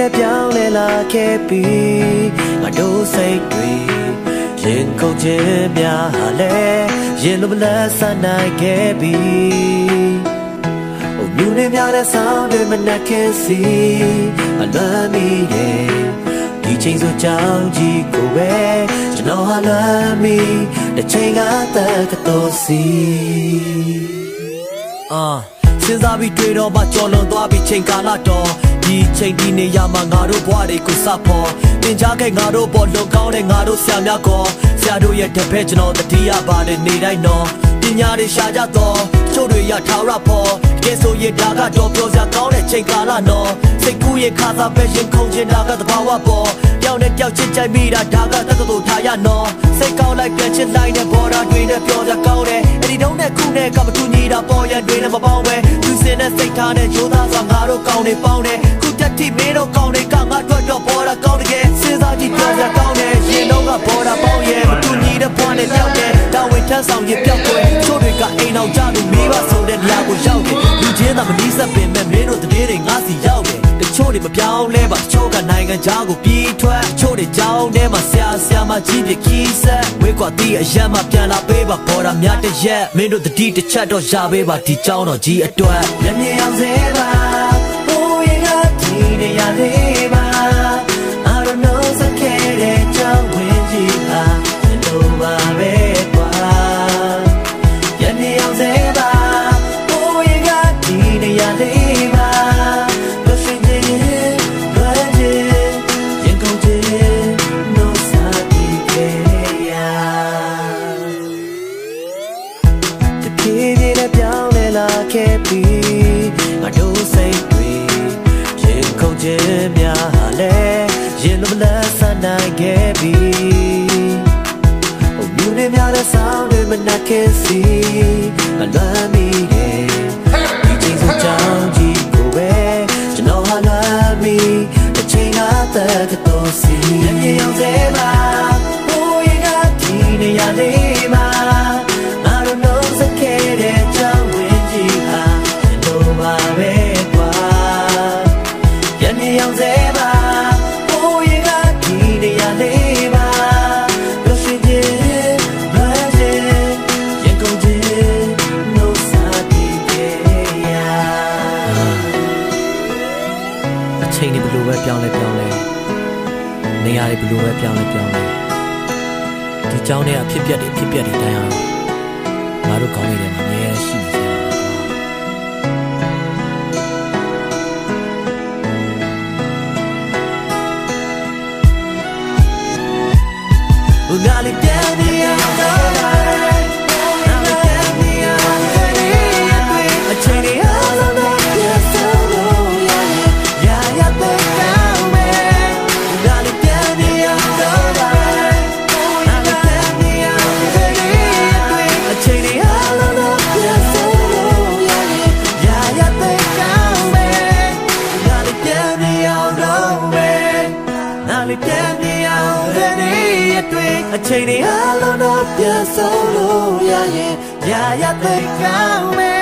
နဲ့ပြောင်းလဲလာခဲ့ပြီးငါတို့စိတ်တွေရင်ကုန်ခြင်းများဟာလဲရင်လိုမလဲဆန်းနိုင်ခဲ့ပြီးမြူနေများတဲ့ဆောင်းတွေမနှက်ခင်စီအလွမ်းမိရဲ့ဒီချိန်ဆိုကြောင်းကြီးကိုပဲကျွန်တော်ဟာလွမ်းမိတစ်ချိန်ကသက်ကတော့စီစဉ်းစားပြီးတွေ့တော့မှကြော်လွန်သွားပြီးချိန်ကာလတော့ဒီချိန်ဒီနေရာမှာငါတို့ဘဝတွေကိုစဖို့သင်ကြားခဲ့ငါတို့ပေါ်လွန်ကောင်းတဲ့ငါတို့ဆရာများကောဆရာတို့ရဲ့တပည့်ကျွန်တော်တတိယပါတယ်နေတိုင်းတော့ပညာတွေရှာကြတော့ချို့တွေရထားရဖို့ကဲဆိုရင်ဒါကတော့ပြောစရာကောင်းတဲ့ချိန်ကာလတော့စိတ်ကူးရင်ခါစားပဲရင်ခုန်ချင်တာကတဘာဝပေါ်ပြောင်းနဲ့ပြောက်ချစ်ကြိုက်မိတာဒါကတက္ကသိုလ်ထားရနော်စိတ်ကောင်းလိုက်ပြန်ချစ်လိုက်တဲ့ဘော်ဒါတွေနဲ့ပြောစရာကောင်းတယ်အဲ့ဒီတုန်းနဲ့ခုနဲ့ကမတူညီတာပေါ်ရတွေနဲ့မပေါင်းပဲသူစင်တဲ့စိတ်ထားနဲ့ရိုးသားစွာငါတို့ကောင်းနေပေါင်းတယ်ခုတက်တိမင်းတို့ကောင်းနေကငါတို့တော့ဘော်ဒါကောင်းတယ်စဉ်းစားကြည့်ပြောစရာကောင်းတယ်ရင်တော့ကဘော်ဒါပေါင်းရဲ့မတူညီတဲ့ဘွားနဲ့ပြောက်တယ်တာဝန်ထမ်းဆောင်ရင်ပြောက်ွယ်ချို့တွေကအိမ်အောင်ကြလို့မိဘဆိုတဲ့နေရာကိုရောက်တယ်လူချင်းသာမနီးစပ်ပင်မဲ့မင်းတို့တည်းတွေငါစီရောက်တယ်တချို့တွေမပြောင်းလဲပါတချို့ကနိုင်ငံခြားကိုပြေးထွက်တချို့တွေကြောင်းထဲမှာဆရာမကြီးပြခီးဆက်ဝေးကွာတီးအရက်မှပြန်လာပေးပါပေါ်တာများတစ်ရက်မင်းတို့တတိတစ်ချက်တော့ရပေးပါဒီကြောင်းတော့ကြီးအတွက်မျက်မြင်အောင်စေပါဘိုးရင်ကဒီနေရာလေးပါ I don't know စခဲ့တဲ့ကြောင်းဝင်ကြီးပါတို့ပါပဲကွာမျက်မြင်အောင်စေပါဘိုးရင်ကဒီနေရာလေးပါခဲ့ပြီးငါတို့စိတ်တွေရင်ခုန်ခြင်းများဟာလဲရင်လိုမလဲဆန်းနိုင်ခဲ့ပြီးမြူနေများတဲ့ဆောင်းတွေမနှက်ခင်စီအလွမ်းမိရဲ့ဒီချိန်ဆိုကြောင်းကြီးကိုပဲကျွန်တော်ဟာလွမ်းမိတစ်ချိန်ကသက်ကတော့စီမြေအောင်စေပါဘိုးရင်ကဒီနေရာလေးမှာI don't know စခဲ့တဲ့ကြောင်းပါပဲကွာရန်နေအောင်စေပါဘိုးရင်ကဒီနေရာလေးပါလို့ရှိခြင်းလွယ်ခြင်းရင်ကုန်ခြင်းနှုတ်ဆက်ပြီးခဲ့ရအချိန်တွေဘလို့ပဲပြောင်းလဲနေရာတွေဘလို့ပဲပြောင်းလဲဒီเจ้าเนี่ยအဖြစ်ပြက်တွေတိုင်းအောင်ငါတို့ကောင်းနေတယ်မှာအများရှိနေငါလေးပြန်နေရတော့ငါလေးပြန်နေရအချိန်တွေအားလုံးတော့ပြန်ဆုံးလို့ရတဲ့ကောင်းမယ်ငါလေးပြန်နေရတော့ငါလေးပြန်နေရအချိန်တွေအားလုံးတော့ပြန်ဆုံးလို့ရတဲ့ကောင်းမယ်ငါလေးပြန်နေရတော့ငါလေးပြန်နေရအချိန်တွေအားလုံးတော့ပြန်ဆုံးလို့ရရင်ရတဲ့ကောင်းမယ်